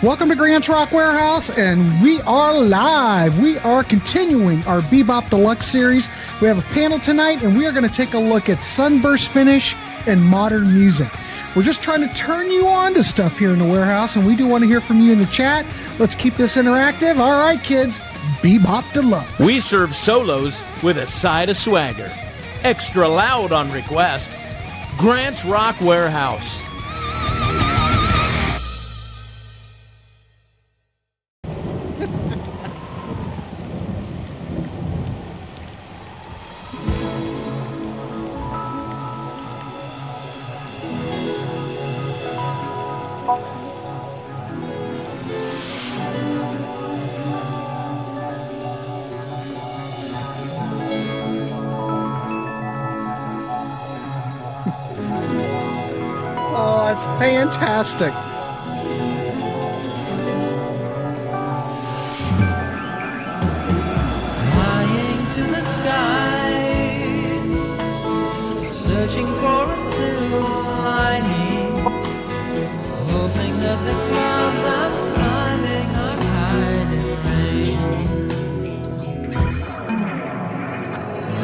Welcome to Grant's Rock Warehouse, and we are live. We are continuing our Be-Bop Deluxe Series. We have a panel tonight, and we are going to take a look at Sunburst finish and modern music. We're just trying to turn you on to stuff here in the warehouse, and we do want to hear from you in the chat. Let's keep this interactive. All right, kids, Be-Bop Deluxe. We serve solos with a side of swagger. Extra loud on request. Grant's Rock Warehouse. Oh, it's fantastic. Flying to the sky, searching for a silver lining, hoping that the clouds I'm climbing are hiding rain.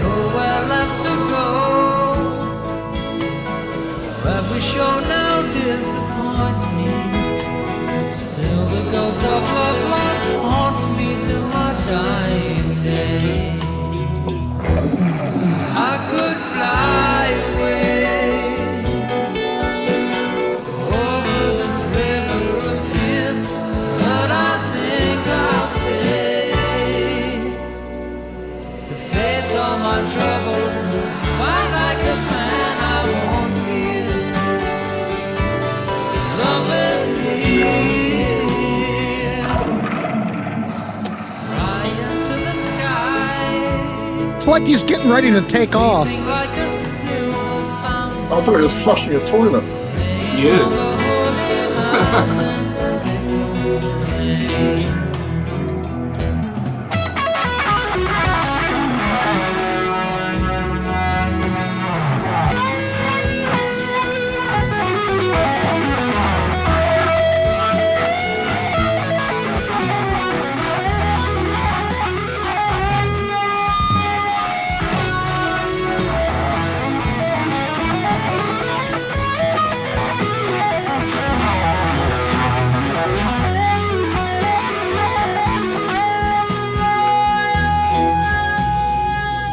Nowhere left to go. Every show now disappoints me. Still the ghost of love lost haunts me till my dying day. I could fly away over this river of tears, but I think I'll stay to face all my troubles and fight like a man I won't feel. Love is near. Flying to the sky, It's like he's getting ready to take off. like a silver fountain. I thought he was flushing a toilet. He is.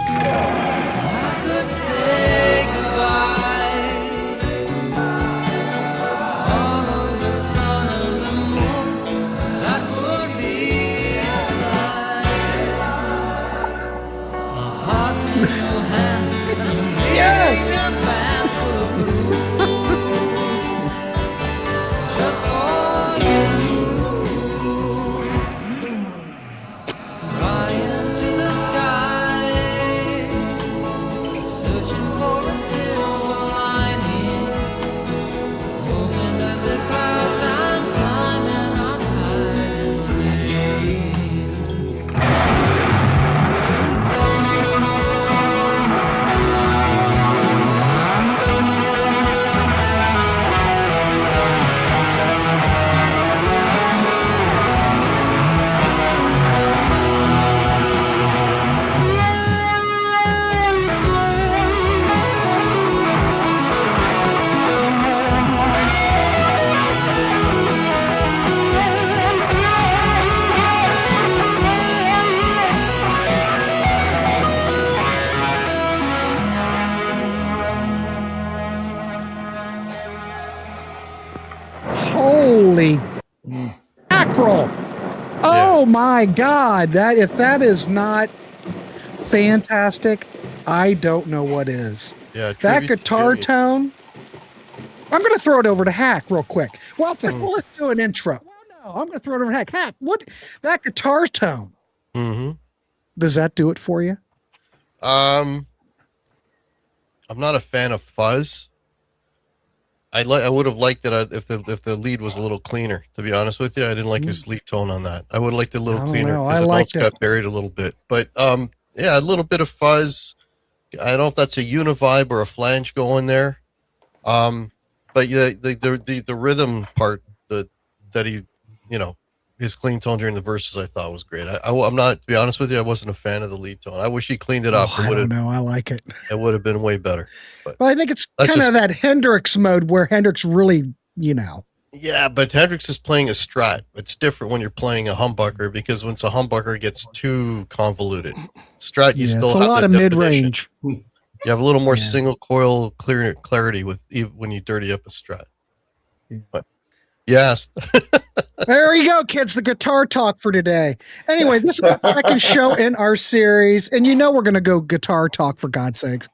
I could say goodbye, follow the sun and the moon, that would be a lie. My heart's in your hand, and I'm Yes! a band full of blues, just for you. Flying to the sky, searching for a silver lining, hoping that the clouds I'm climbing are hiding. Holy mackerel. Oh my God. That if that is not fantastic, I don't know what is. Yeah, That tribute to guitar Jimmy. tone. I'm going to throw it over to Hack real quick. Well, let's do an intro. Well, no, I'm going to throw it over to Hack. Hack, what that guitar tone? Mm-hmm. Does that do it for you? I'm not a fan of Fuzz. I would have liked it if the lead was a little cleaner. To be honest with you, I didn't like his lead tone on that. I would have liked it a little I don't cleaner know. because I the liked notes it. got buried a little bit. But yeah, a little bit of Fuzz. I don't know if that's a univibe or a flange going there. But yeah, the rhythm part that he you know, his clean tone during the verses I thought was great. I'm not, to be honest with you, I wasn't a fan of the lead tone. I wish he cleaned it up. I don't know. I like it. It would have been way better. But I think it's that's kind of just- that Hendrix mode where Hendrix really, you know. Yeah, but Hendrix is playing a strat. It's different when you're playing a humbucker because once a humbucker gets too convoluted, strat you still it's a have lot the of definition. mid-range. You have a little more Yeah. single coil clarity with when you dirty up a strat. Yeah. But yes, There you go, kids. The guitar talk for today. Anyway, this is the second show in our series, and you know we're going to go guitar talk for God's sakes.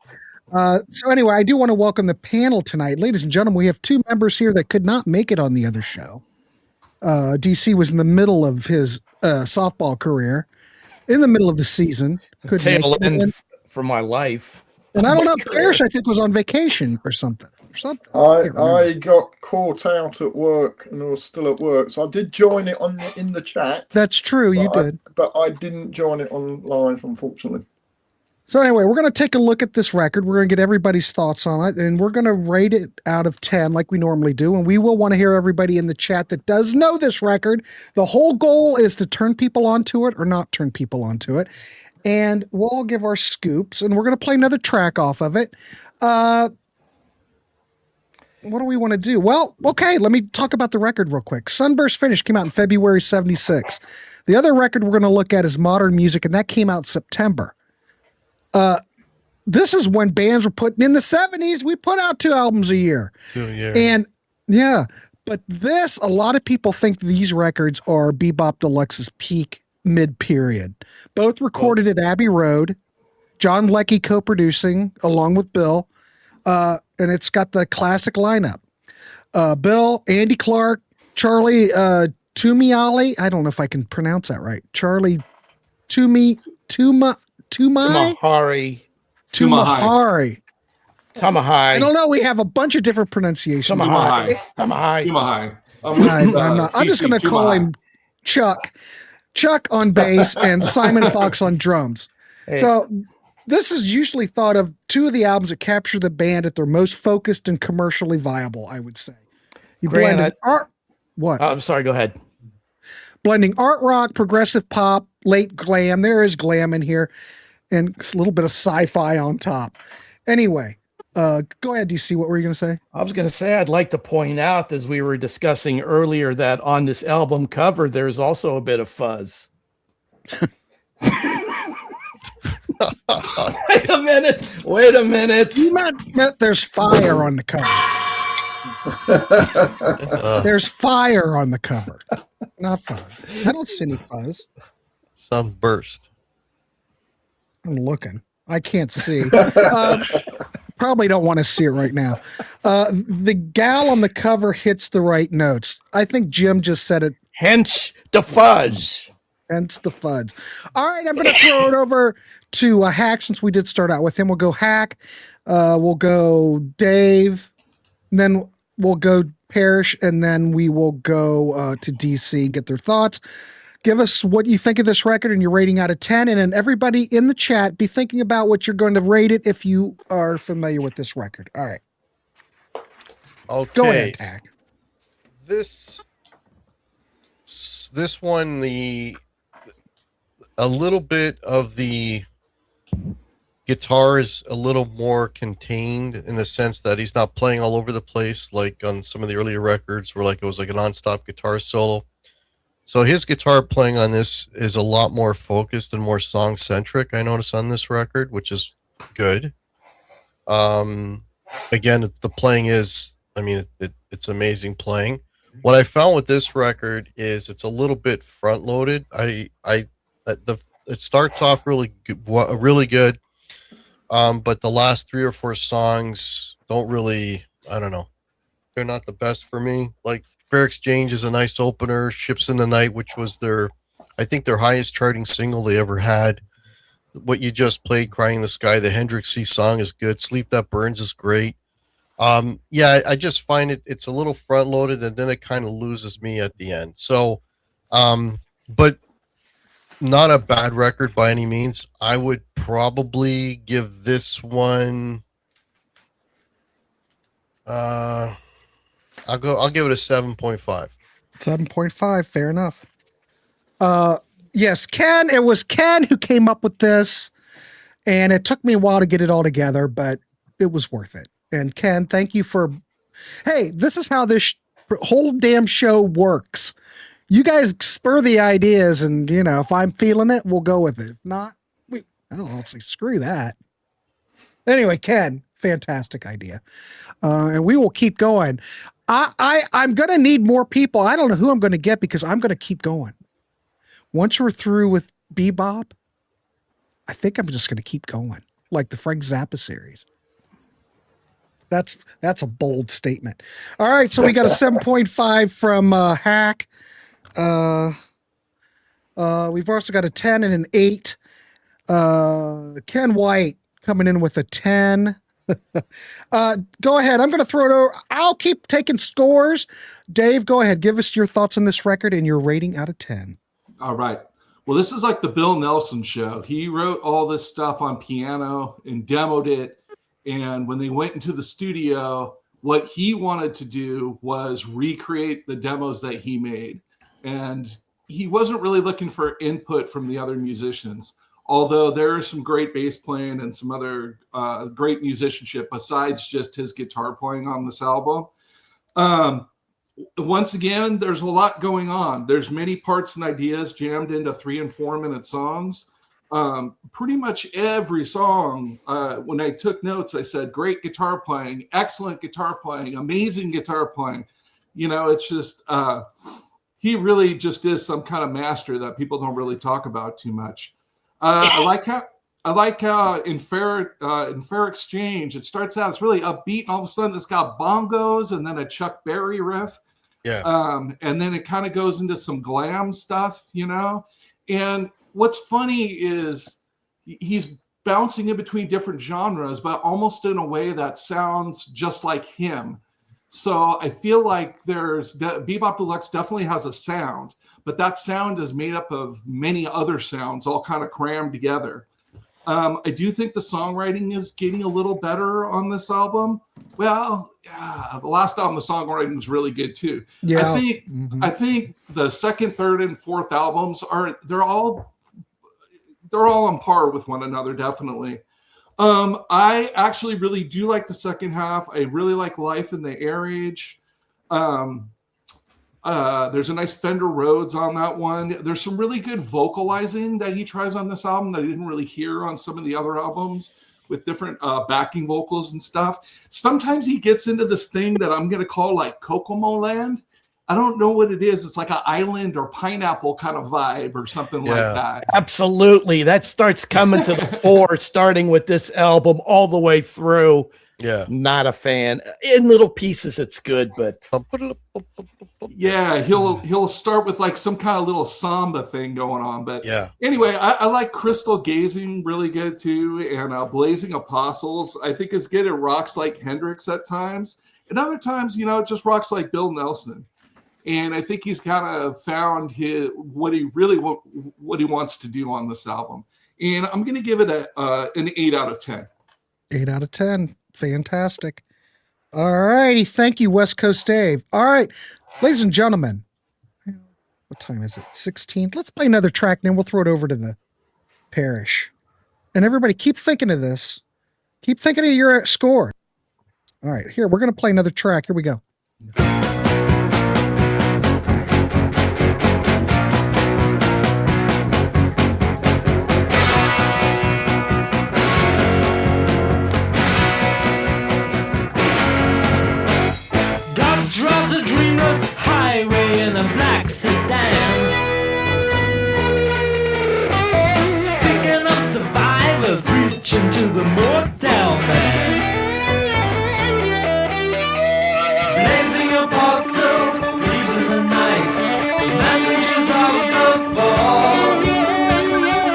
So anyway, I do want to welcome the panel tonight. Ladies and gentlemen, we have two members here that could not make it on the other show. DC was in the middle of his softball career, in the middle of the season. Couldn't Tail make it. end for my life. And I don't know, Parish, I think, was on vacation or something. I got caught out at work and I was still at work, so I did join it in the chat. That's true, you did. But I didn't join it on live, unfortunately. So anyway, we're going to take a look at this record. We're going to get everybody's thoughts on it, and we're going to rate it out of 10 like we normally do. And we will want to hear everybody in the chat that does know this record. The whole goal is to turn people onto it or not turn people onto it. And we'll all give our scoops, and we're going to play another track off of it. What do we want to do? Well, okay, let me talk about the record real quick. Sunburst Finish came out in February 76. The other record we're going to look at is Modern Music, and that came out in September. This is when bands were putting in the 70s. We put out 2 albums a year. 2 years. And yeah, but this, a lot of people think these records are Be-Bop Deluxe's peak mid-period. Both recorded at Abbey Road. John Leckie co-producing along with Bill. And it's got the classic lineup. Bill, Andy Clark, Charlie Tumiali. I don't know if I can pronounce that right. Charlie Tumahari. Tamahai. I don't know. We have a bunch of different pronunciations. Tamahai. I'm just going to call him Chuck. Chuck on bass and Simon Fox on drums. Hey. So this is usually thought of 2 of the albums that capture the band at their most focused and commercially viable, I would say. You Grant, blended art. What? I'm sorry. Go ahead. Blending art rock, progressive pop, late glam. There is glam in here, and a little bit of sci-fi on top. Anyway, go ahead, DC. What were you going to say? I was going to say, I'd like to point out, as we were discussing earlier, that on this album cover, there's also a bit of fuzz. Wait a minute. You meant there's fire on the cover. There's fire on the cover, not fuzz. I don't see any fuzz. Sunburst. I'm looking. I can't see. Probably don't want to see it right now. The gal on the cover hits the right notes. I think Jim just said it. Hence the fuzz. Hence the fuzz. All right, I'm going to throw it over to Hack since we did start out with him. We'll go Hack. We'll go Dave. And then we'll go Parish. And then we will go to DC, get their thoughts. Give us what you think of this record and your rating out of 10. And then everybody in the chat, be thinking about what you're going to rate it if you are familiar with this record. All right. Okay. Go ahead, Hack. This one, a little bit of the guitar is a little more contained in the sense that he's not playing all over the place like on some of the earlier records where like it was like a non-stop guitar solo. So his guitar playing on this is a lot more focused and more song-centric, I notice, on this record, which is good. Again, the playing is, I mean, it's amazing playing. What I found with this record is it's a little bit front-loaded. It starts off really good, but the last 3 or 4 songs don't really, I don't know, they're not the best for me. Like Fair Exchange is a nice opener. Ships in the Night, which was I think their highest charting single they ever had. What you just played, Crying in the Sky, the Hendrix C song is good. Sleep That Burns is great. Yeah, I just find it's a little front loaded and then it kind of loses me at the end. So, but not a bad record by any means. I would probably give this one, I'll give it a 7.5. 7.5. Fair enough. Yes, Ken. It was Ken who came up with this, and it took me a while to get it all together, but it was worth it. And Ken, thank you for. Hey, this is how this whole damn show works. You guys spur the ideas, and if I'm feeling it, we'll go with it. If not, I don't know. Say screw that. Anyway, Ken, fantastic idea, and we will keep going. I'm gonna need more people. I don't know who I'm gonna get because I'm gonna keep going. Once we're through with Be-Bop, I think I'm just gonna keep going, like the Frank Zappa series. That's a bold statement. All right, so we got a 7.5 from Hack. We've also got a 10 and an 8. Ken White coming in with a 10. Go ahead. I'm going to throw it over. I'll keep taking scores. Dave, go ahead. Give us your thoughts on this record and your rating out of 10. All right. Well, this is like the Bill Nelson show. He wrote all this stuff on piano and demoed it. And when they went into the studio, what he wanted to do was recreate the demos that he made. And he wasn't really looking for input from the other musicians. Although there is some great bass playing and some other great musicianship besides just his guitar playing on this album. Once again, there's a lot going on. There's many parts and ideas jammed into 3 and 4 minute songs. Pretty much every song, when I took notes, I said, great guitar playing, excellent guitar playing, amazing guitar playing. It's just, he really just is some kind of master that people don't really talk about too much. I like how in Fair Exchange, it starts out, it's really upbeat, and all of a sudden it's got bongos and then a Chuck Berry riff. Yeah. And then it kind of goes into some glam stuff, and what's funny is he's bouncing in between different genres, but almost in a way that sounds just like him. So I feel like Be-Bop Deluxe definitely has a sound, but that sound is made up of many other sounds all kind of crammed together. I do think the songwriting is getting a little better on this album. Well, yeah, the last album, the songwriting was really good too. Yeah. I think the second, third, and fourth albums they're all on par with one another, definitely. I actually really do like the second half. I really like Life in the Air Age. There's a nice Fender Rhodes on that one. There's some really good vocalizing that he tries on this album that I didn't really hear on some of the other albums with different backing vocals and stuff. Sometimes he gets into this thing that I'm going to call like Kokomo Land. I don't know what it is. It's like an island or pineapple kind of vibe or something like that. Absolutely. That starts coming to the fore, starting with this album all the way through. Yeah. Not a fan. In little pieces, it's good, but yeah, he'll start with like some kind of little samba thing going on. But yeah. Anyway, I like Crystal Gazing really good too, and Blazing Apostles I think is good. It rocks like Hendrix at times, and other times, it just rocks like Bill Nelson. And I think he's kind of found what he wants to do on this album. And I'm going to give it an 8 out of 10. 8 out of 10. Fantastic. All righty. Thank you, West Coast Dave. All right, ladies and gentlemen, what time is it? 16. Let's play another track, and then we'll throw it over to the Parish. And everybody, keep thinking of this. Keep thinking of your score. All right, here, we're going to play another track. Here we go. Drives a dreamless highway in a black sedan, picking up survivors, preaching to the mortal man, blazing apostles, thieves in the night, messengers of the fall.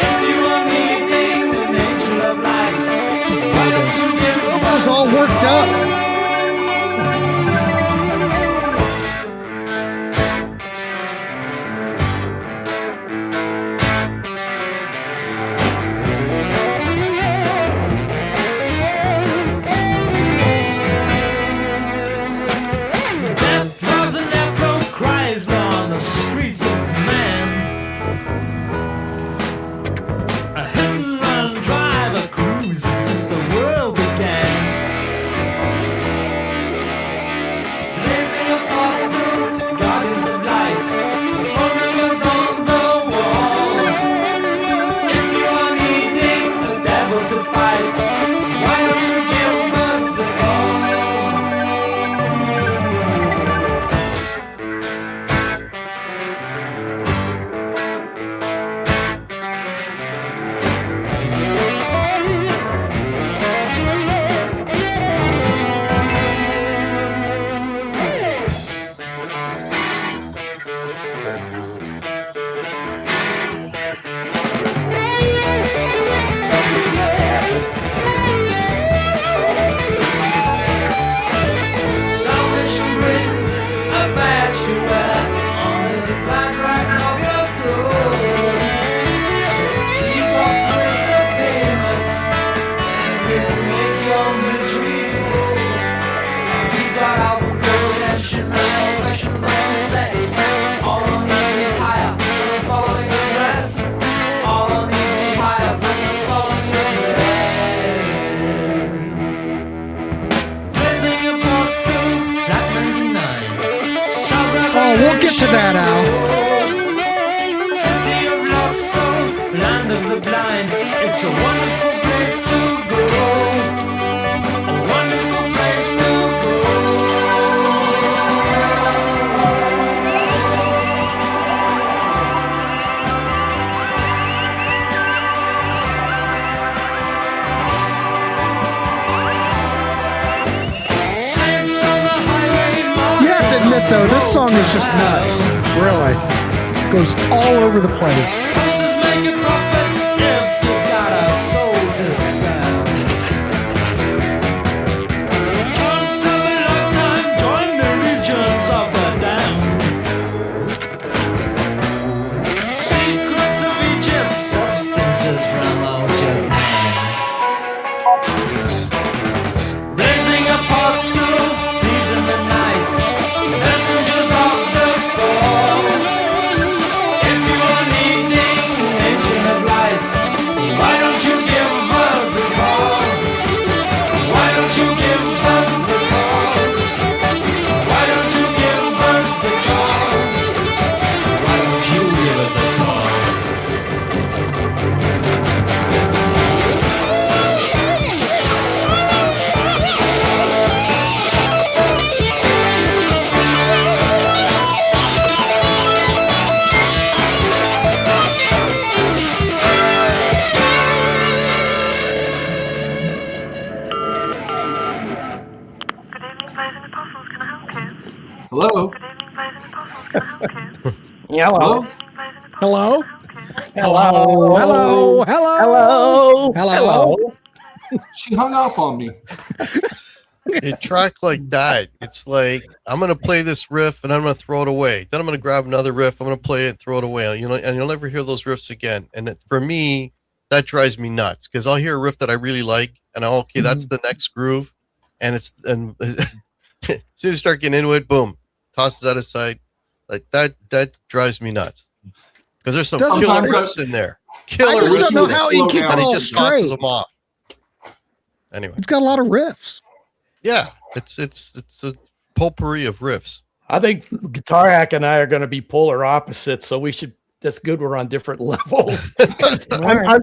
If you are needing an angel of light, why don't you give them? It was all worked up. Oh, we'll get to that, Al. City of lost souls, land of the blind. It's a wonderful place to go. A wonderful place to go. Saints on the highway, You have to admit, though, this song is just nuts. Really. Goes all over the place. Hustlers make a profit if you've got a soul to sell. Once of a lifetime, join the legions of the damned. Secrets of Egypt, substances from old Japan. Blazing apostles, thieves in the night, messengers of the fall. If you are needing an engine of light, why don't you give us a call? Why don't you give us a call? Why don't you give us a call? Why don't you give us a call? Good evening, Blaze and Apostles. Can I help you? Hello? Good evening, Blaze and Apostles. Can I help you? Hello. Hello? Good evening, Blaze and Apostles. Hello? Can I help you? Hello. Hello. Hello. Hello. Hello. She hung up on me. A track like that, it's like I'm gonna play this riff and I'm gonna throw it away. Then I'm gonna grab another riff, I'm gonna play it and throw it away. You know, and you'll never hear those riffs again. And that, for me, that drives me nuts because I'll hear a riff that I really like, and I'll that's the next groove, and it's and as soon as you start getting into it, boom, tosses that aside. Like that drives me nuts because there's some Doesn't killer matter. riffs in there. I Killer just riffs, don't know how he Slow can keep down. it and he all just tosses straight. them off. Anyway, It's got a lot of riffs. yeah, it's a potpourri of riffs. I think Guitar Hack and I are going to be polar opposites, so we should. That's good. We're on different levels.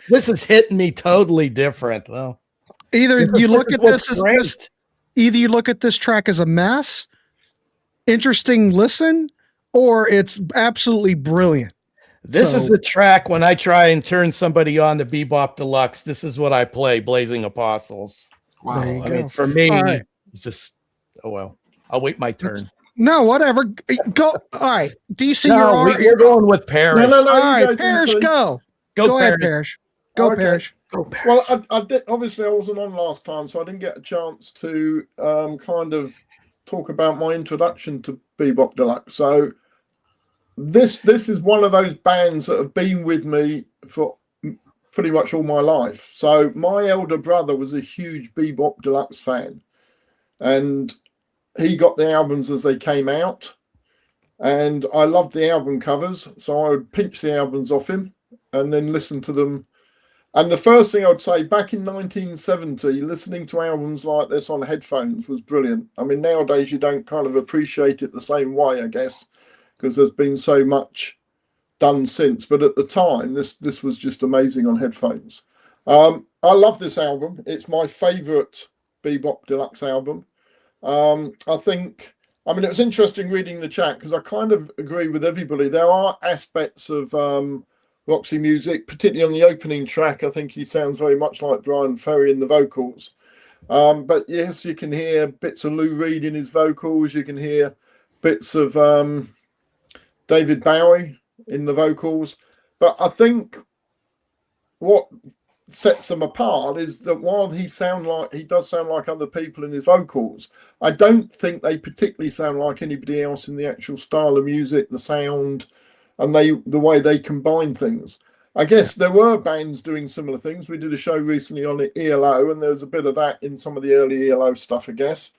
This is hitting me totally different. Well, Either you look at what's this as great. either you look at this track as a mess, interesting listen, or it's absolutely brilliant. This is So- a track when I try and turn somebody on to Be-Bop Deluxe. This is what I play, Blazing Apostles. Wow. There you I go. mean, for me, All right. it's just, oh well. I'll wait my turn. No, whatever. Go. All right, DC. No, you're we're going with Parish. No, all you right, go, Parish, DC. go. Go, Go ahead, Parish. Parish. Go, Okay. Parish. Go Parish. Well, I did. Obviously, I wasn't on last time, so I didn't get a chance to kind of talk about my introduction to Be-Bop Deluxe. So this is one of those bands that have been with me for pretty much all my life. So my elder brother was a huge Be-Bop Deluxe fan, and he got the albums as they came out, and I loved the album covers, so I would peep the albums off him and then listen to them. And the first thing I would say, back in 1970, listening to albums like this on headphones was brilliant. I mean, nowadays you don't kind of appreciate it the same way, I guess, because there's been so much done since. But at the time, this was just amazing on headphones. I love this album. It's my favourite Be-Bop Deluxe album. I think, I mean, it was interesting reading the chat because I kind of agree with everybody. There are aspects of Roxy music, particularly on the opening track. I think he sounds very much like Brian Ferry in the vocals. But yes, you can hear bits of Lou Reed in his vocals. You can hear bits of David Bowie in the vocals. But I think what sets them apart is that while he does sound like other people in his vocals, I don't think they particularly sound like anybody else in the actual style of music, the sound, and the way they combine things. I guess there were bands doing similar things. We did a show recently on ELO, and there was a bit of that in some of the early ELO stuff, I guess.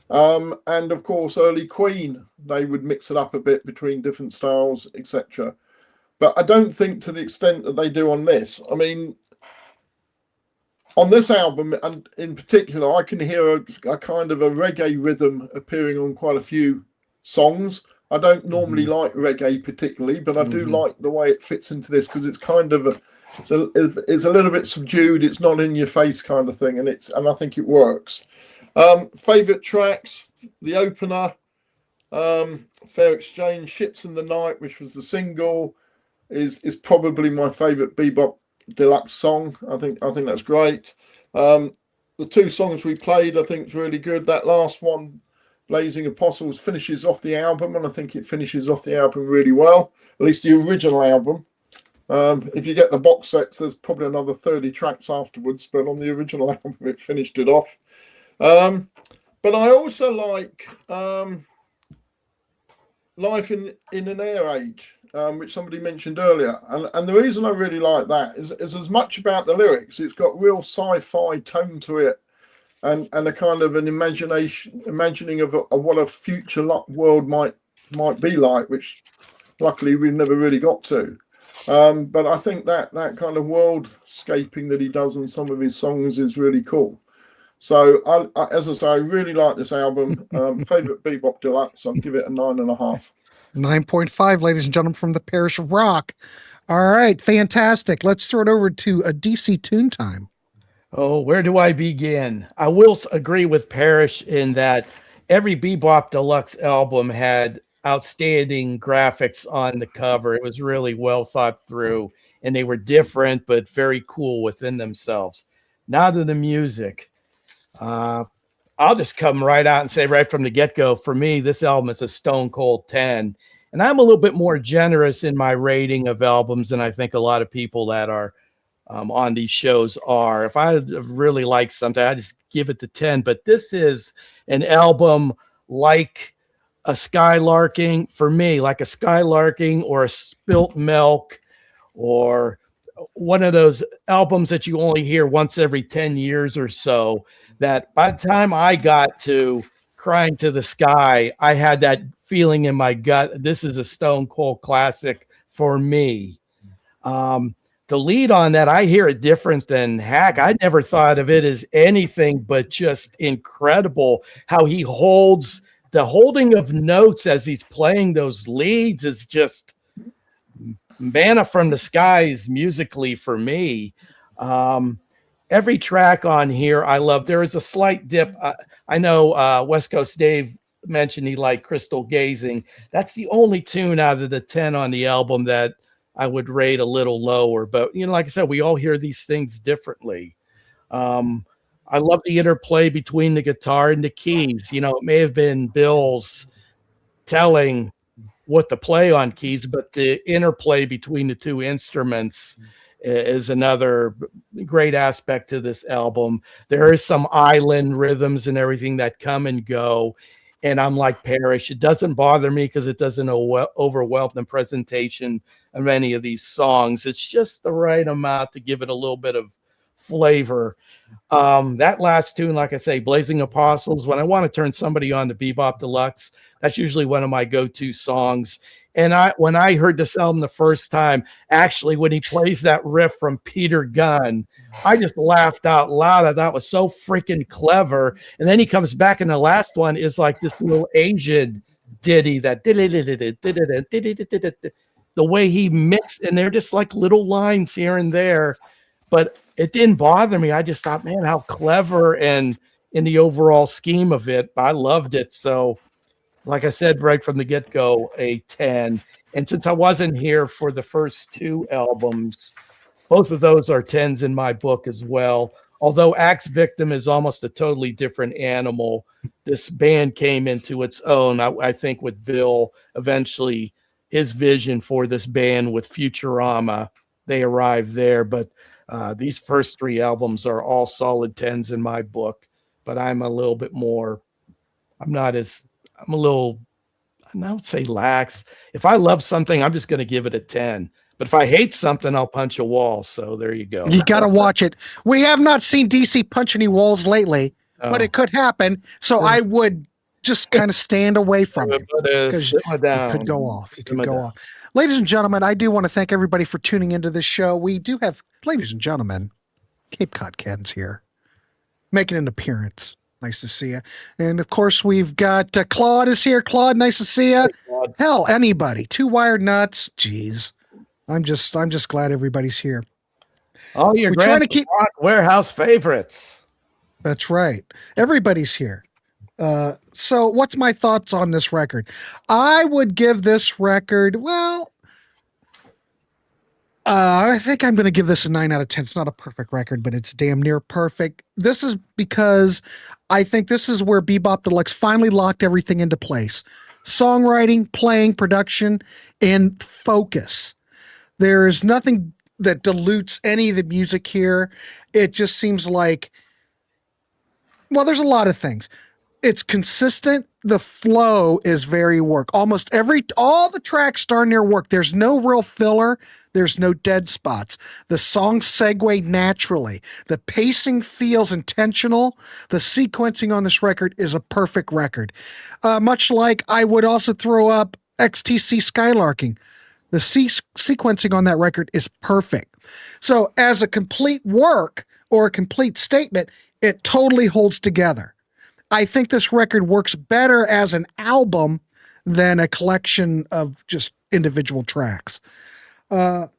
And of course, early Queen, they would mix it up a bit between different styles, etc. But I don't think to the extent that they do on this. I mean, on this album, and in particular, I can hear a kind of a reggae rhythm appearing on quite a few songs. I don't normally like reggae particularly, but I do like the way it fits into this because it's kind of it's a little bit subdued. It's not in your face kind of thing, and I think it works. Favorite tracks: the opener, Fair Exchange, Ships in the Night, which was the single, is probably my favorite Be-Bop Deluxe song. I think that's great. The two songs we played, I think, is really good. That last one, Blazing Apostles, finishes off the album, and I think it finishes off the album really well. At least the original album. If you get the box sets, there's probably another 30 tracks afterwards, but on the original album, it finished it off. But I also like Life in an Air Age, which somebody mentioned earlier. And the reason I really like that is as much about the lyrics. It's got real sci-fi tone to it, and a kind of an imagining of what a future world might be like, which luckily we've never really got to. But I think that kind of world-scaping that he does in some of his songs is really cool. So, as I say, I really like this album. Favorite Be-Bop Deluxe, I'll give it a 9.5. 9.5, ladies and gentlemen, from the Parish of Rock. All right, fantastic. Let's throw it over to a DC Tune Time. Oh, where do I begin? I will agree with Parish in that every Be-Bop Deluxe album had outstanding graphics on the cover. It was really well thought through, and they were different but very cool within themselves. Now to the music. I'll just come right out and say right from the get-go, for me, this album is a stone cold 10. And I'm a little bit more generous in my rating of albums than I think a lot of people that are on these shows are. If I really like something, I just give it the 10. But this is an album like a Skylarking, for me, like a Skylarking or a Spilt Milk, or one of those albums that you only hear once every 10 years or so, that by the time I got to Crying to the Sky, I had that feeling in my gut. This is a stone cold classic for me. The lead on that, I hear it different than Hack. I never thought of it as anything but just incredible. How he holds the holding of notes as he's playing those leads is just manna from the skies musically for me. Every track on here I love. There is a slight dip. I know West Coast Dave mentioned he liked Crystal Gazing. That's the only tune out of the 10 on the album that I would rate a little lower. But, like I said, we all hear these things differently. I love the interplay between the guitar and the keys. It may have been Bill's telling what to play on keys, but the interplay between the two instruments is another great aspect to this album. There is some island rhythms and everything that come and go. And I'm like Parish. It doesn't bother me because it doesn't overwhelm the presentation of any of these songs. It's just the right amount to give it a little bit of flavor. That last tune, like I say, Blazing Apostles, when I want to turn somebody on to Be-Bop Deluxe, that's usually one of my go-to songs. And when I heard this album the first time, actually, when he plays that riff from Peter Gunn, I just laughed out loud. I thought it was so freaking clever. And then he comes back, and the last one is like this little Asian ditty that the way he mixed, and they're just like little lines here and there, but it didn't bother me. I just thought, man, how clever, and in the overall scheme of it, I loved it. So, like I said, right from the get-go, a 10. And since I wasn't here for the first two albums, both of those are 10s in my book as well. Although Axe Victim is almost a totally different animal, this band came into its own, I think, with Bill, eventually his vision for this band with Futurama, they arrived there. But these first three albums are all solid 10s in my book. But I'm a little bit more, I would say lax. If I love something, I'm just going to give it a 10. But if I hate something, I'll punch a wall. So there you go. You got to watch it. We have not seen DC punch any walls lately, but it could happen. So I would just kind of stand away from it because it could go off. It could go off. Ladies and gentlemen, I do want to thank everybody for tuning into this show. We do have, ladies and gentlemen, Cape Cod Ken's here making an appearance. Nice to see you. And of course, we've got Claude is here. Claude, nice to see you. Claude. Hell, anybody. Two Wired Nuts. Jeez. I'm just glad everybody's here. Oh, you're We're trying to keep Warehouse favorites. That's right. Everybody's here. So what's my thoughts on this record? I would give this record, well, I think I'm going to give this a 9 out of 10. It's not a perfect record, but it's damn near perfect. This is because I think this is where Be-Bop Deluxe finally locked everything into place. Songwriting, playing, production, and focus. There is nothing that dilutes any of the music here. It just seems like, well, there's a lot of things. It's consistent. The flow is very work. Almost all the tracks darn near work. There's no real filler. There's no dead spots. The songs segue naturally. The pacing feels intentional. The sequencing on this record is a perfect record. Much like I would also throw up XTC Skylarking. The sequencing on that record is perfect. So as a complete work or a complete statement, it totally holds together. I think this record works better as an album than a collection of just individual tracks. So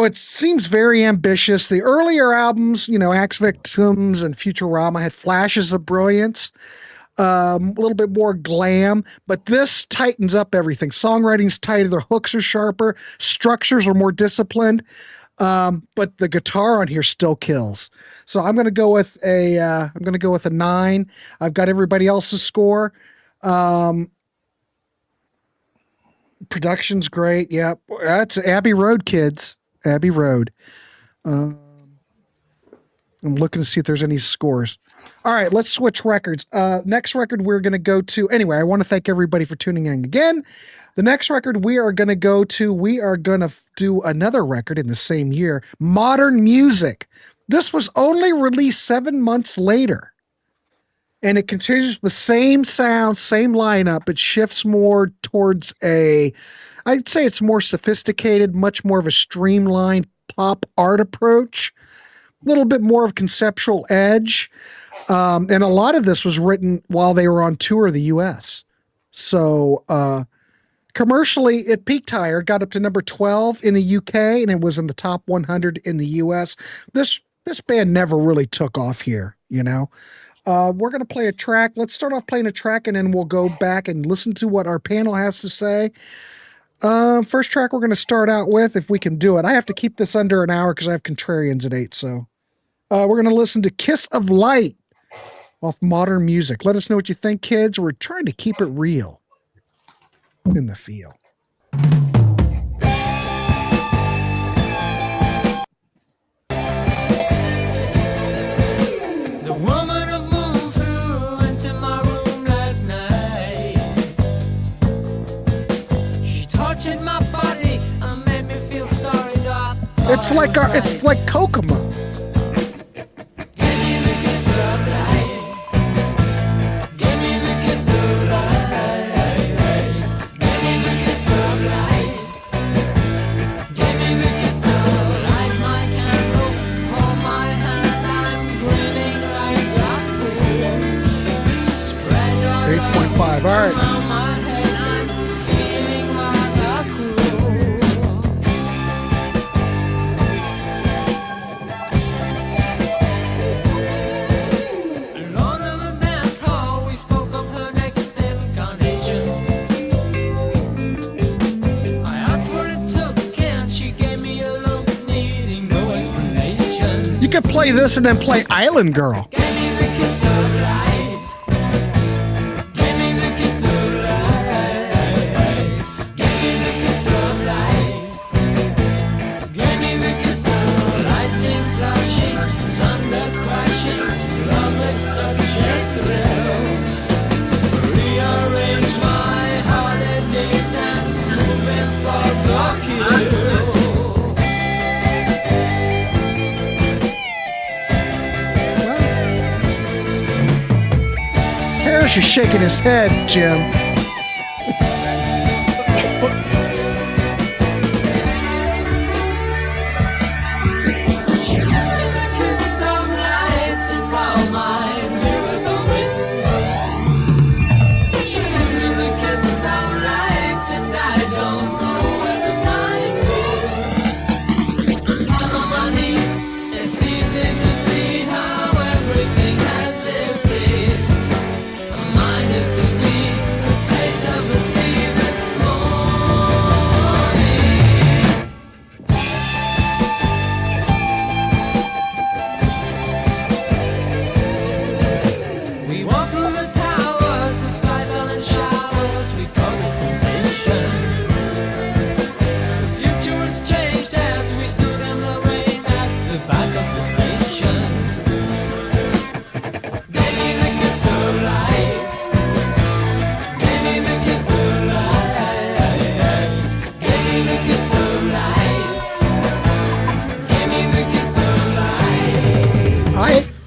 it seems very ambitious. The earlier albums, Axe Victims and Futurama had flashes of brilliance, a little bit more glam, but this tightens up everything. Songwriting's tighter, the hooks are sharper, structures are more disciplined. But the guitar on here still kills. So I'm going to go with a 9. I've got everybody else's score. Production's great. Yep. That's Abbey Road, kids. Abbey Road. I'm looking to see if there's any scores. All right, let's switch records. Next record we're going to go to. Anyway, I want to thank everybody for tuning in again. The next record we are going to do another record in the same year, Modern Music. This was only released 7 months later. And it continues the same sound, same lineup. It shifts more towards I'd say it's more sophisticated, much more of a streamlined pop art approach. A little bit more of conceptual edge. And a lot of this was written while they were on tour of the U.S. So commercially, it peaked higher, got up to number 12 in the U.K., and it was in the top 100 in the U.S. This band never really took off here, We're going to play a track. Let's start off playing a track, and then we'll go back and listen to what our panel has to say. First track we're going to start out with, if we can do it. I have to keep this under an hour because I have Contrarians at 8, so... we're going to listen to Kiss of Light off Modern Music. Let us know what you think, kids. We're trying to keep it real in the feel. The woman of moon flew into my room last night. She tortured my body and made me feel sorry. It's like Kokomo. All right. You could play this and then play Island Girl. Parish is shaking his head, Jim.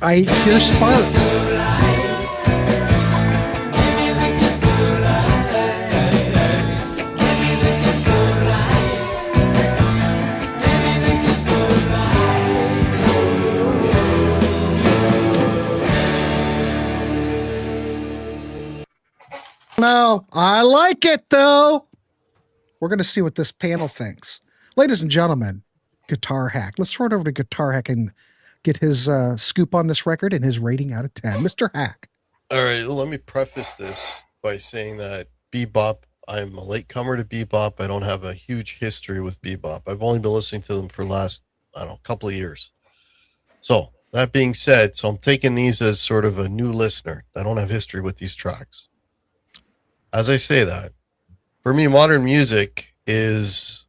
I hear spark. No, I like it though. We're going to see what this panel thinks. Ladies and gentlemen, Guitar Hack. Let's throw it over to Guitar Hack and get his scoop on this record and his rating out of 10. Mr. Hack. All right, well, let me preface this by saying that Be-Bop, I'm a latecomer to Be-Bop. I don't have a huge history with Be-Bop. I've only been listening to them for the last, I don't know, couple of years. So, that being said, so I'm taking these as sort of a new listener. I don't have history with these tracks. As I say that, for me, modern music is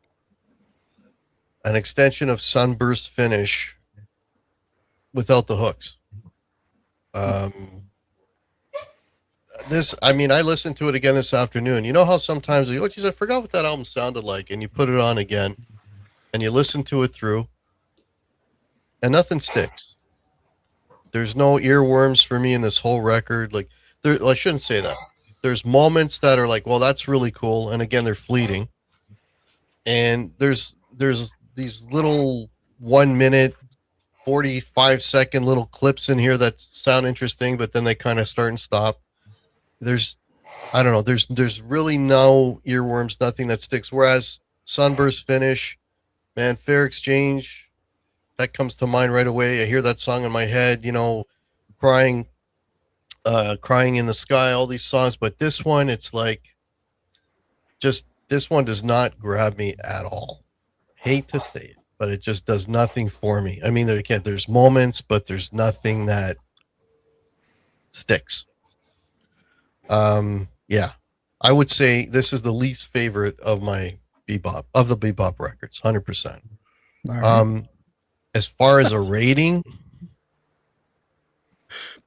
an extension of Sunburst finish without the hooks. I listened to it again this afternoon. You know how sometimes you go, geez, I forgot what that album sounded like, and you put it on again, and you listen to it through, and nothing sticks. There's no earworms for me in this whole record. I shouldn't say that. There's moments that are like, well, that's really cool, and again, they're fleeting. And there's these little 1 minute, 45-second little clips in here that sound interesting, but then they kind of start and stop. There's really no earworms, nothing that sticks. Whereas Sunburst finish, man, Fair Exchange, that comes to mind right away. I hear that song in my head, crying in the sky, all these songs. But this one, it's like, just this one does not grab me at all. Hate to say it, but it just does nothing for me. I mean, there's moments, but there's nothing that sticks. Yeah, I would say this is the least favorite of my the Be-Bop records, 100%. Right. As far as a rating,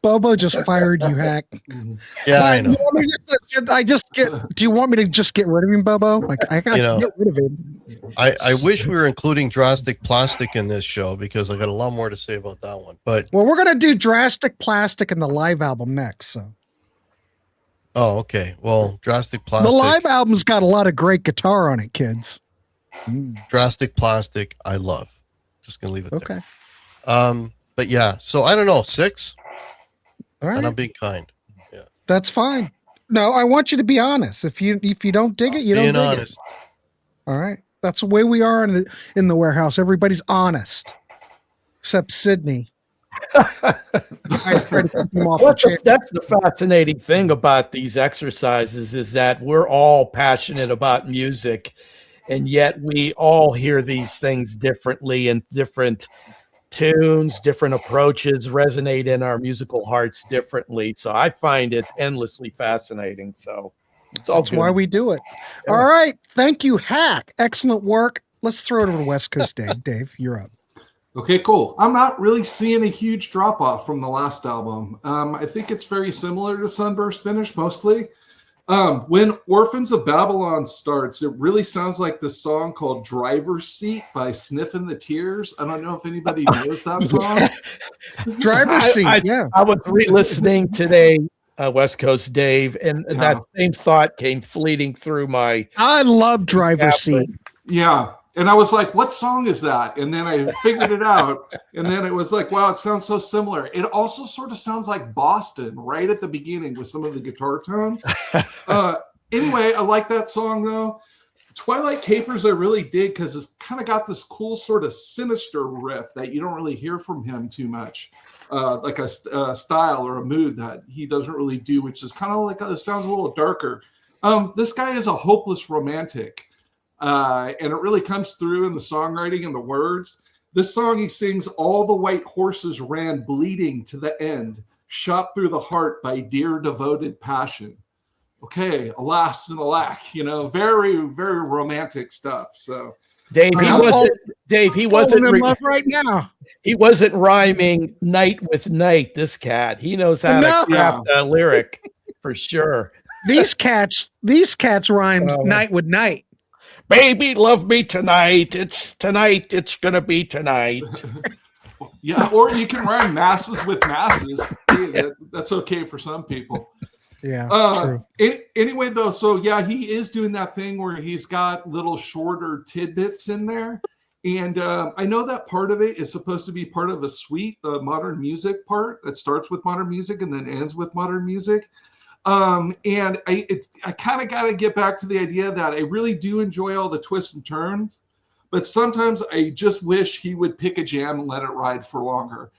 Bobo just fired you, Hack. Yeah, I know. Do you want me to just get rid of him, Bobo? Like, I got to get rid of him. I wish we were including Drastic Plastic in this show because I got a lot more to say about that one. But we're gonna do Drastic Plastic and the live album next. So. Oh, okay. Well, Drastic Plastic. The live album's got a lot of great guitar on it, kids. Drastic Plastic, I love. Just gonna leave it there. Okay. But yeah, so I don't know, 6. All right. And I'm being kind. Yeah. That's fine. No, I want you to be honest. If you don't dig it, you don't dig honest. It. All right. That's the way we are in the warehouse. Everybody's honest. Except Sydney. That's the fascinating thing about these exercises is that we're all passionate about music, and yet we all hear these things differently and different tunes, different approaches resonate in our musical hearts differently. So I find it endlessly fascinating. So that's why we do it. Yeah. All right. Thank you, Hack. Excellent work. Let's throw it over to West Coast Dave. Dave, you're up. Okay, cool. I'm not really seeing a huge drop off from the last album. I think it's very similar to Sunburst Finish mostly. When Orphans of Babylon starts, it really sounds like the song called Driver's Seat by Sniffin' the Tears. I don't know if anybody knows that song. Driver's Seat, yeah. I was re-listening today, West Coast Dave, and that same thought came fleeting through my... I love Driver's Seat. Yeah. And I was like, what song is that? And then I figured it out. And then it was like, wow, it sounds so similar. It also sort of sounds like Boston right at the beginning with some of the guitar tones. Anyway, I like that song, though. Twilight Capers I really dig because it's kind of got this cool sort of sinister riff that you don't really hear from him too much. Like a style or a mood that he doesn't really do, which is kind of like, it sounds a little darker. This guy is a hopeless romantic. And it really comes through in the songwriting and the words. This song, he sings, all the white horses ran bleeding to the end, shot through the heart by dear devoted passion. Okay, alas and alack, very, very romantic stuff. So Dave, he wasn't in love right now. He wasn't rhyming night with night. This cat, he knows how to craft a lyric for sure. These cats rhyme night with night. Baby, love me tonight. It's tonight. It's gonna be tonight. Yeah, or you can rhyme masses with masses. Hey, that's okay for some people. Yeah, true. Anyway, though, so yeah, he is doing that thing where he's got little shorter tidbits in there. And I know that part of it is supposed to be part of a suite, the modern music part that starts with modern music and then ends with modern music. And I kind of got to get back to the idea that I really do enjoy all the twists and turns, but sometimes I just wish he would pick a jam and let it ride for longer.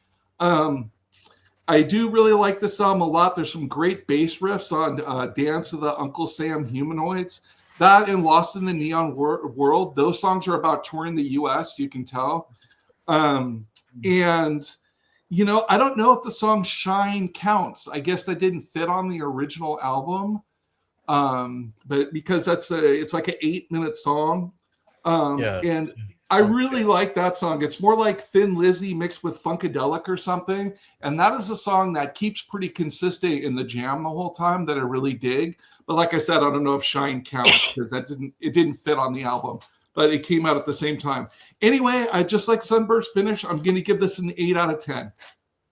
I do really like this album a lot. There's some great bass riffs on Dance of the Uncle Sam Humanoids. That and Lost in the Neon World, those songs are about touring the U.S., you can tell. And, you know, I don't know if the song Shine counts. I guess that didn't fit on the original album. But because it's like an 8-minute song. And I really like that song. It's more like Thin Lizzy mixed with Funkadelic or something. And that is a song that keeps pretty consistent in the jam the whole time that I really dig. But like I said, I don't know if Shine counts because it didn't fit on the album, but it came out at the same time. Anyway, I just like Sunburst finish. I'm going to give this an 8 out of 10.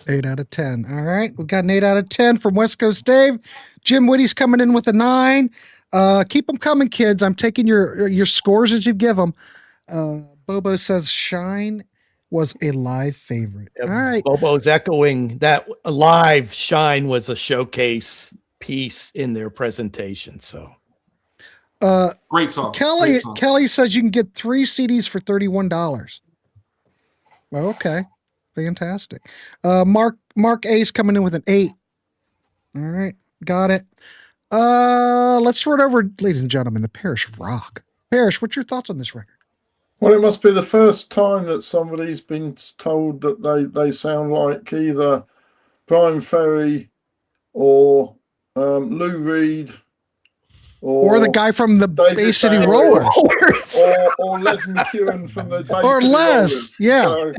8 out of 10. All right. We've got an 8 out of 10 from West Coast Dave. Jim Whitty's coming in with a 9. Keep them coming, kids. I'm taking your scores as you give them. Bobo says Shine was a live favorite. All right. Bobo's echoing that live Shine was a showcase piece in their presentation. So great song. Kelly says you can get 3 CDs for $31. Well, okay. Fantastic. Mark A's coming in with an 8. All right. Got it. Let's throw it over, ladies and gentlemen, the Parish of Rock. Parish, what's your thoughts on this record? Well, it must be the first time that somebody's been told that they sound like either Brian Ferry or Lou Reed or the guy from the Bay City Rollers or Les McEwen from the Bay or City Les, Rollers. yeah.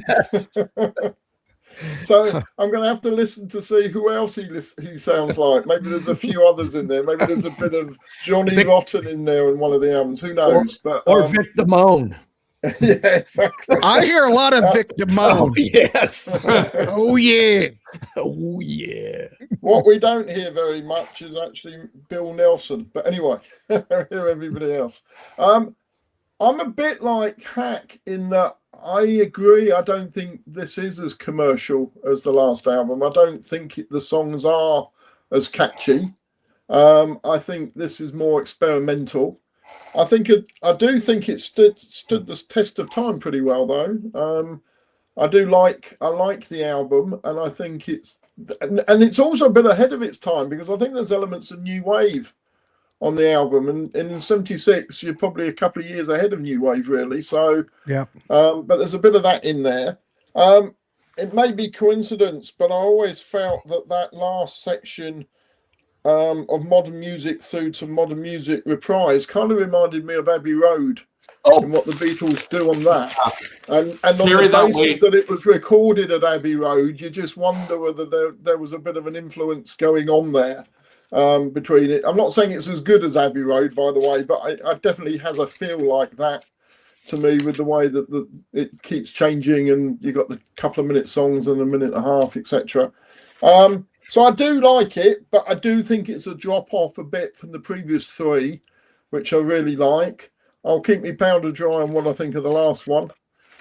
So I'm going to have to listen to see who else he sounds like. Maybe there's a few others in there. Maybe there's a bit of Johnny Rotten in there in one of the albums. Who knows? Or Vic Damone. Yeah, exactly. I hear a lot of Vic Damone. Oh, yes. Oh, yeah. Oh, yeah. What we don't hear very much is actually Bill Nelson. But anyway, I hear everybody else. I'm a bit like Hack in that I agree. I don't think this is as commercial as the last album. I don't think the songs are as catchy. I think this is more experimental. I do think it stood the test of time pretty well, though. I like the album, and I think it's also a bit ahead of its time because I think there's elements of new wave on the album, and in '76 you're probably a couple of years ahead of new wave, really. So yeah, but there's a bit of that in there. It may be coincidence, but I always felt that last section of modern music through to modern music reprise kind of reminded me of Abbey Road and what the Beatles do on that. And on the basis that it was recorded at Abbey Road, you just wonder whether there was a bit of an influence going on there between it. I'm not saying it's as good as Abbey Road, by the way, but it definitely has a feel like that to me with the way that it keeps changing and you got the couple of minute songs and a minute and a half, etc. So I do like it, but I do think it's a drop off a bit from the previous 3, which I really like. I'll keep me powder dry on what I think of the last one.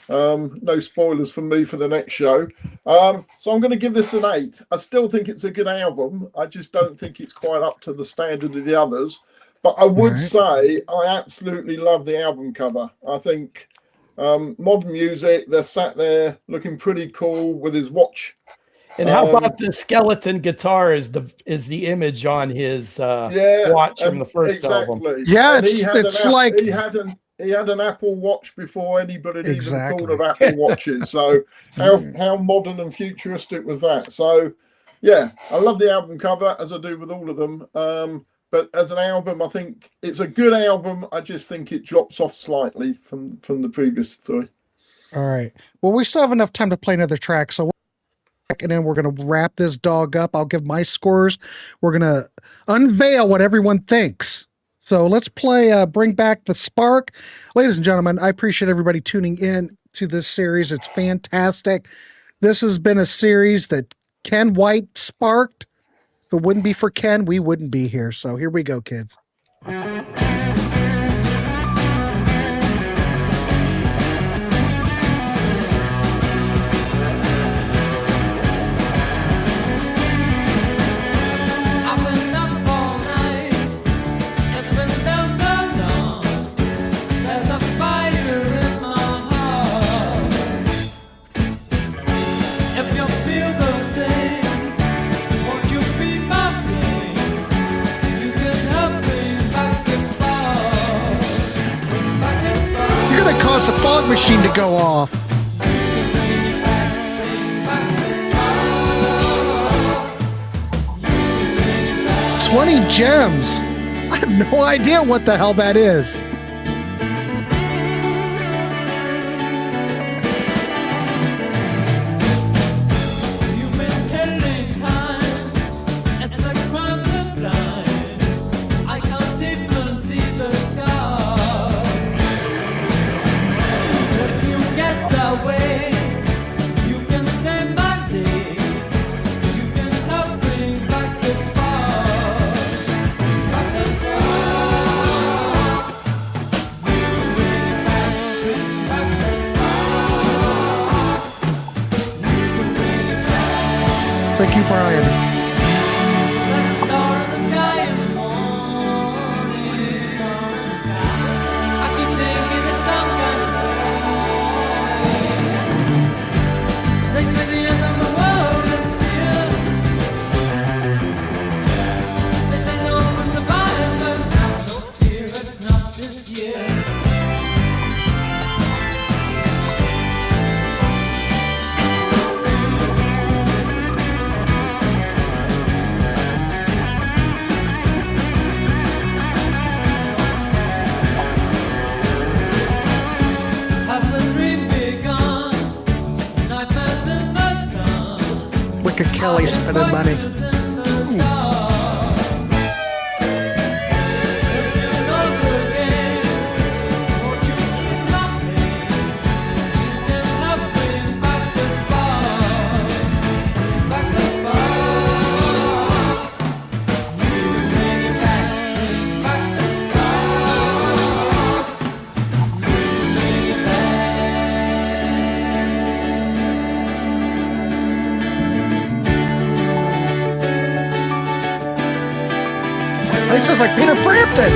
No spoilers from me for the next show. So I'm going to give this an 8. I still think it's a good album. I just don't think it's quite up to the standard of the others. But I would say I absolutely love the album cover. I think modern music, they're sat there looking pretty cool with his watch. And how about the skeleton guitar is the image on his watch from the first album? Yeah, it's like he had an Apple Watch before anybody even thought of Apple Watches. So how modern and futuristic was that? So yeah, I love the album cover as I do with all of them. But as an album, I think it's a good album. I just think it drops off slightly from the previous 3. All right. Well, we still have enough time to play another track, so and then we're going to wrap this dog up. I'll give my scores. We're going to unveil what everyone thinks. So let's play Bring Back the Spark. Ladies and gentlemen, I appreciate everybody tuning in to this series. It's fantastic. This has been a series that Ken White sparked. If it wouldn't be for Ken, we wouldn't be here. So here we go, kids. I've been up all night. It's been down so long. There's a fire in my heart. If you feel the same, won't you feed my flame? You can help me back this far. Back this far. You're going to cause the fog machine to go off. Back this far. 20 gems. I have no idea what the hell that is. You've been killing time. It's a crime to blind. I can't even see the stars. If you get away, you can save my day. You can help bring back this far. Back this far. You bring back this far. You can bring it back. Thank you, Brian. There's a star in the sky in the morning. I keep thinking it's some kind of sign. They say the end of the world is near. They say no one will survive, but have no fear, it's not this year. Has the dream begun? Nightmares in the sun. Look at Kelly spending money. Voices in the dark. If you love the game, won't you ease my pain? You can help bring back this far. Bring back this far. You bring it back. Bring back this far. You bring it back. It sounds like Peter Frampton.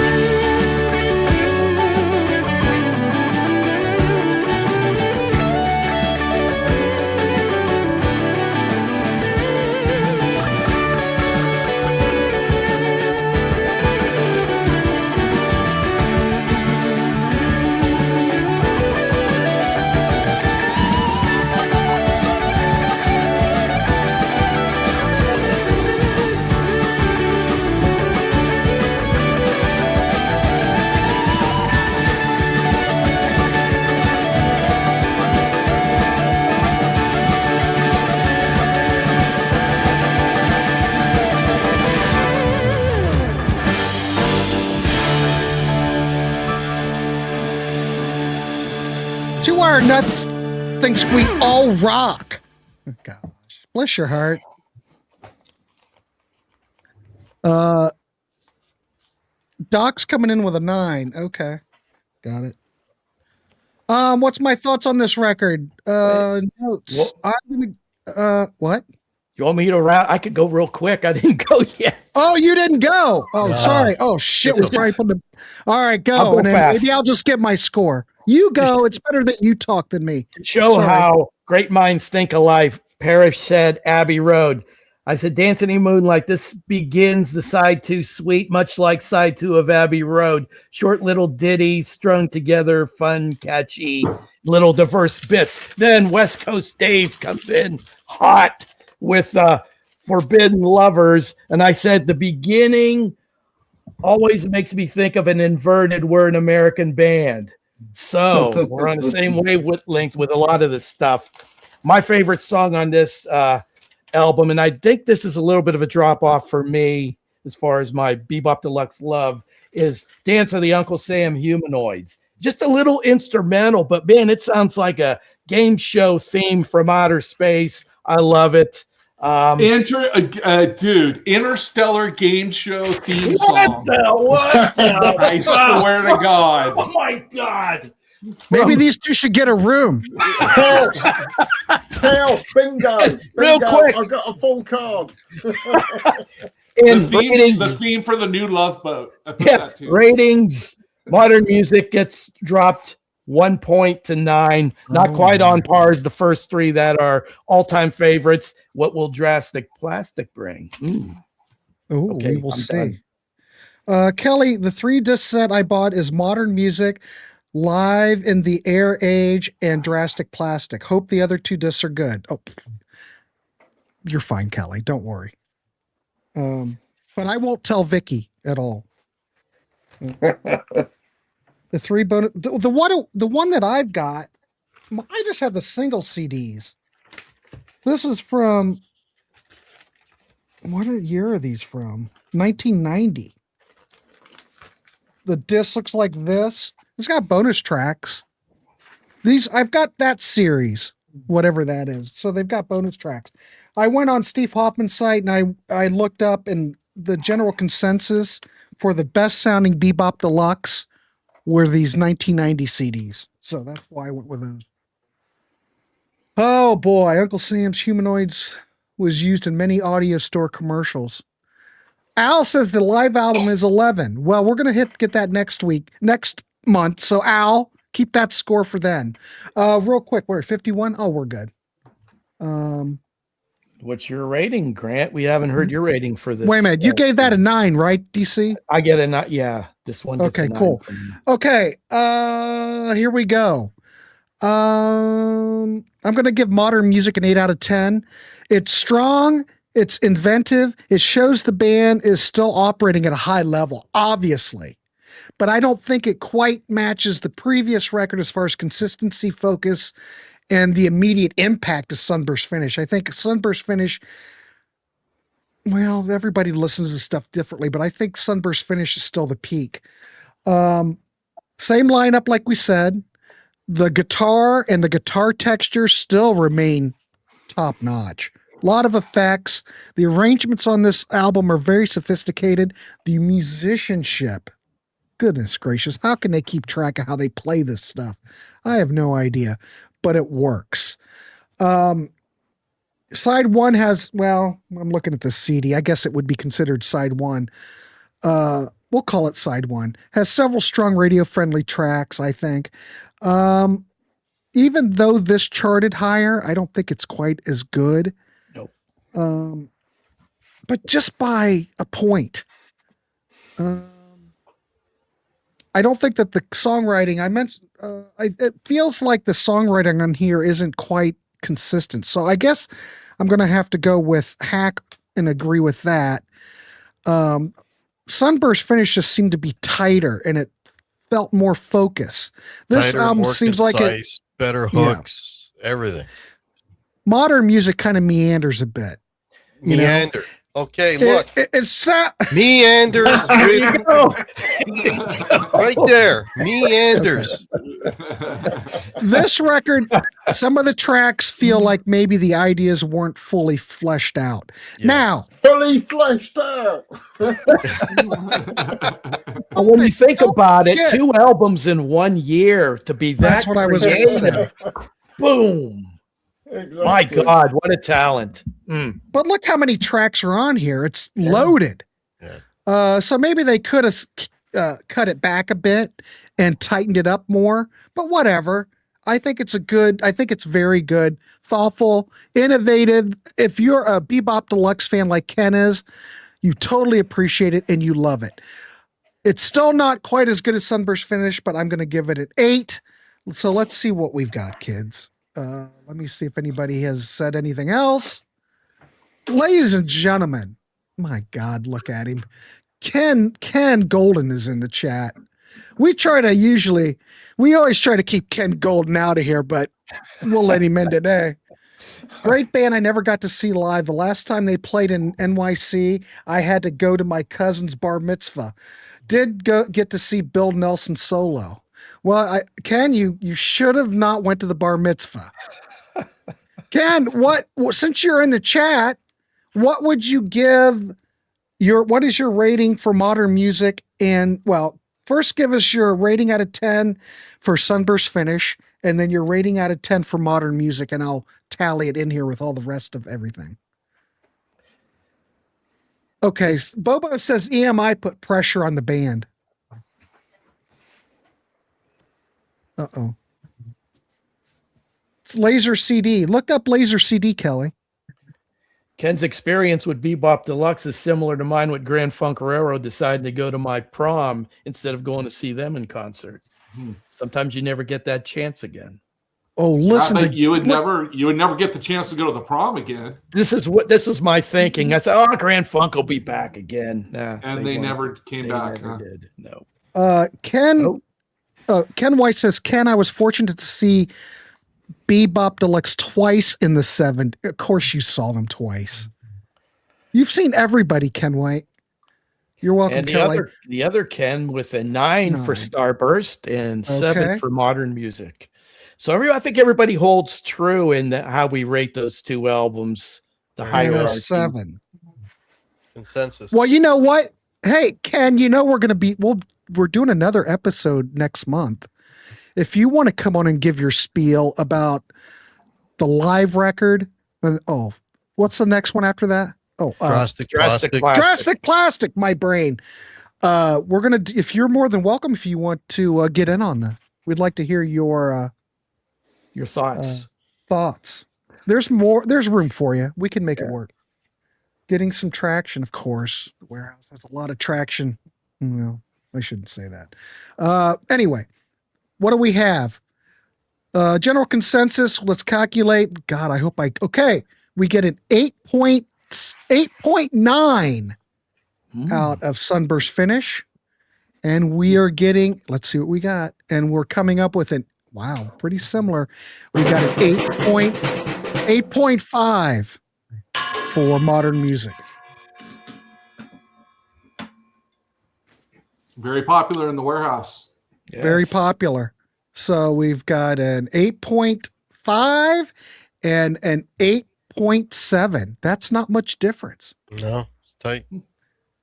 Two-Wire Nuts thinks we all rock. Oh, gosh, bless your heart. Doc's coming in with a 9. Okay, got it. What's my thoughts on this record? Notes. Well- I'm gonna. What? You want me to wrap? I could go real quick. I didn't go yet. Oh, you didn't go. Oh, No. sorry. Oh, shit. We're probably putting the. All right, go. I'll go And then fast. maybe I'll just get my score. You go. It's better that you talk than me. Show Sorry. how great minds think alike. Parish said Abbey Road. I said Dancing in the Moonlight. This begins the side 2 suite, much like side 2 of Abbey Road. Short little ditties strung together, fun, catchy, little diverse bits. Then West Coast Dave comes in hot with Forbidden Lovers. And I said the beginning always makes me think of an inverted We're an American Band. So we're on the same wavelength with a lot of this stuff. My favorite song on this album, and I think this is a little bit of a drop off for me as far as my Be-Bop Deluxe love, is Dance of the Uncle Sam Humanoids. just a little instrumental, but man, it sounds like a game show theme from outer space. I love it. Dude, Interstellar game show theme What song. the? I swear to God. Oh my God. Maybe these two should get a room. Chaos, bingo. Real quick. I got a full card. In The theme for the new Love Boat. I put that too. ratings, Modern Music gets dropped 1 point to 9. Not quite on par as the first 3 that are all-time favorites. What will Drastic Plastic bring? Oh, Okay, we will I'm see. Kelly, the 3-disc set I bought is Modern Music, Live in the Air Age, and Drastic Plastic. Hope the other 2 discs are good. Oh, you're fine, Kelly. Don't worry. But I won't tell Vicky at all. The 3 bonus, the one that I've got, I just have the single CDs. This is from, what year are these from? 1990. The disc looks like this. It's got bonus tracks. I've got that series, whatever that is. So they've got bonus tracks. I went on Steve Hoffman's site and I looked up, and the general consensus for the best sounding Be-Bop Deluxe were these 1990 CDs. So that's why I went with those. Oh boy, Uncle Sam's Humanoids was used in many audio store commercials. Al says the live album is 11. Well, we're going to get that next month. So Al, keep that score for then. Real quick, we're at 51. Oh, we're good. What's your rating, Grant? We haven't heard your rating for this. Wait a minute. You gave that a 9, right, DC? I get a 9. Yeah, this one. Okay, cool. Okay, here we go. I'm going to give Modern Music an 8 out of 10. It's strong. It's inventive. It shows the band is still operating at a high level, obviously. But I don't think it quite matches the previous record as far as consistency, focus, and the immediate impact of Sunburst Finish. I think Sunburst Finish, well, everybody listens to stuff differently, but I think Sunburst Finish is still the peak. Same lineup, like we said. The guitar and the guitar texture still remain top notch. A lot of effects. The arrangements on this album are very sophisticated. The musicianship, goodness gracious, how can they keep track of how they play this stuff? I have no idea, but it works. Side 1 has, well, I'm looking at the CD. I guess it would be considered side 1. We'll call it side 1. Has several strong radio-friendly tracks, I think. Even though this charted higher, I don't think it's quite as good. Nope. But just by a point. I don't think that the songwriting I mentioned, it feels like the songwriting on here isn't quite consistent. So I guess I'm going to have to go with Hack and agree with that. Sunburst Finish just seemed to be tighter and it felt more focus. This Tighter, album more seems like it, concise, better hooks, everything. Modern music kind of meanders a bit. You know? Meander. Okay, look. It's meanders. Right there. Meanders. This record, some of the tracks feel like maybe the ideas weren't fully fleshed out. Yeah. Now, Fully fleshed out. When you think about it, 2 albums in 1 year to be that That's what I was going to say. Boom. Exactly. My God, what a talent. But look how many tracks are on here. It's loaded. Yeah. So maybe they could have cut it back a bit and tightened it up more, but whatever. I think it's very good, thoughtful, innovative. If you're a Be-Bop Deluxe fan like Ken is, you totally appreciate it and you love it. It's still not quite as good as Sunburst Finish, but I'm going to give it an 8. So let's see what we've got, kids. Let me see if anybody has said anything else. Ladies and gentlemen, my God, look at him. Ken Golden is in the chat. We always try to keep Ken Golden out of here, but we'll let him in today. Great band I never got to see live. The last time they played in NYC, I had to go to my cousin's bar mitzvah. Did get to see Bill Nelson solo. Well, Ken, you should have not went to the bar mitzvah. Ken, since you're in the chat, what would you give what is your rating for modern music? And well, first give us your rating out of 10 for Sunburst Finish, and then your rating out of 10 for modern music, and I'll tally it in here with all the rest of everything. Okay, Bobo says EMI put pressure on the band. Uh-oh. It's Laser CD. Look up Laser CD, Kelly. Ken's experience with Be-Bop Deluxe is similar to mine with Grand Funk Railroad deciding to go to my prom instead of going to see them in concert. Sometimes you never get that chance again. Oh, listen, you would never get the chance to go to the prom again. This was my thinking. I said, "Oh, Grand Funk will be back again." Nah, and they never came back. Never did. No. Ken White says, Ken, I was fortunate to see Be-Bop Deluxe twice in the 7. Of course, you saw them twice. You've seen everybody, Ken White. You're welcome, And Kelly. the other Ken with a 9 for Starburst and 7 for modern music. So I think everybody holds true in how we rate those two albums. The hierarchy. 7. Consensus. Well, you know what? Hey, Ken, we're going to we're doing another episode next month. If you want to come on and give your spiel about the live record, what's the next one after that? Oh, Drastic Plastic, my brain. We're going to, if you're more than welcome, if you want to get in on that, we'd like to hear your thoughts. There's room for you. We can make it work. Getting some traction, of course. The Warehaus has a lot of traction. No, I shouldn't say that. Anyway, what do we have? General consensus. Let's calculate. God, I hope we get an 8.9 out of Sunburst Finish. And we are getting, let's see what we got. And we're coming up with pretty similar. We got an 8.5 for modern music. Very popular in the Warehaus. Yes. Very popular. So we've got an 8.5 and an 8.7. That's not much difference. No, it's tight.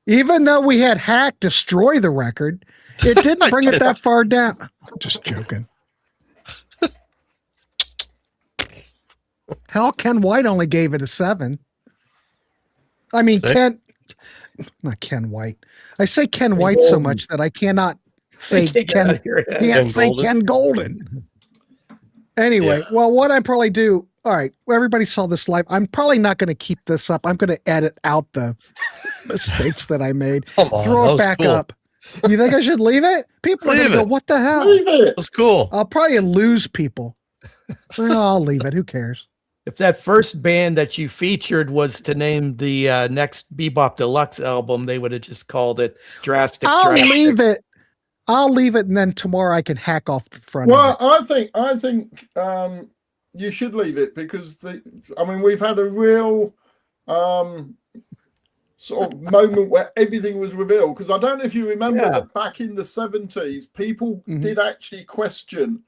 Even though we had Hack destroy the record, it didn't bring it that far down. I'm just joking. Hell, Ken White only gave it a 7. I mean, not Ken White. I say Ken White so much that I cannot say Ken Golden. Anyway, well, what I probably do, all right, everybody saw this live. I'm probably not going to keep this up. I'm going to edit out the mistakes that I made. Throw it back up. You think I should leave it? People are going to go, what the hell? Leave it. That's cool. I'll probably lose people. Well, I'll leave it. Who cares? If that first band that you featured was to name the next Be-Bop Deluxe album, they would have just called it Drastic. I'll leave it, and then tomorrow I can hack off the front. Well, I think you should leave it because we've had a real sort of moment where everything was revealed. Because I don't know if you remember that back in the 70s, people did actually question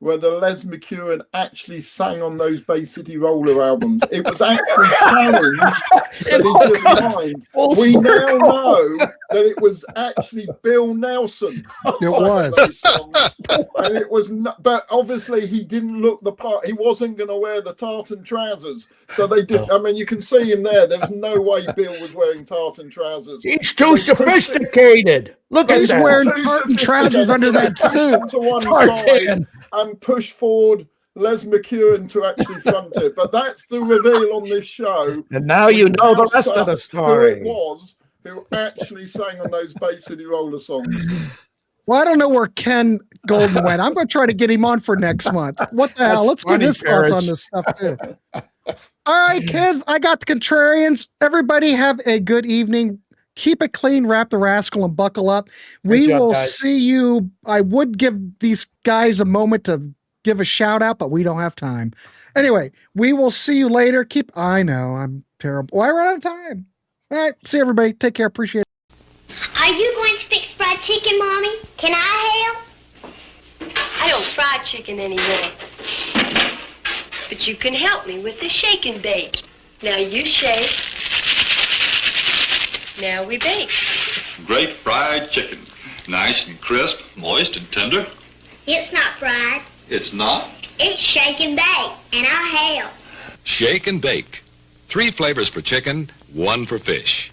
whether Les McEwen actually sang on those Bay City Roller albums. It was actually challenged that he just lied. We now know that it was actually Bill Nelson. It was. Those songs. And it was not, but obviously he didn't look the part. He wasn't going to wear the tartan trousers. So they did. I mean, you can see him there. There's no way Bill was wearing tartan trousers. He's too sophisticated. Look at he's that. wearing tartan trousers under that suit. To one side and push forward Les McEwen to actually front it. But that's the reveal on this show. And now you know the rest of the story. Who it was who actually sang on those Bay City Roller songs. Well, I don't know where Ken Golden went. I'm going to try to get him on for next month. What the hell? Let's get his thoughts on this stuff too. All right, kids, I got the contrarians. Everybody have a good evening. Keep it clean, wrap the rascal, and buckle up. We will see you. I would give these guys a moment to give a shout out, but we don't have time. Anyway, we will see you later. I know I'm terrible. Well, I ran out of time. All right, see everybody. Take care. Appreciate it. Are you going to fix fried chicken, Mommy? Can I help? don't fry chicken anymore. But you can help me with the shake and bake. Now you shake. Now we bake. Great fried chicken. Nice and crisp, moist and tender. It's not fried. It's not? It's shake and bake, and I'll help. Shake and bake. 3 flavors for chicken, 1 for fish.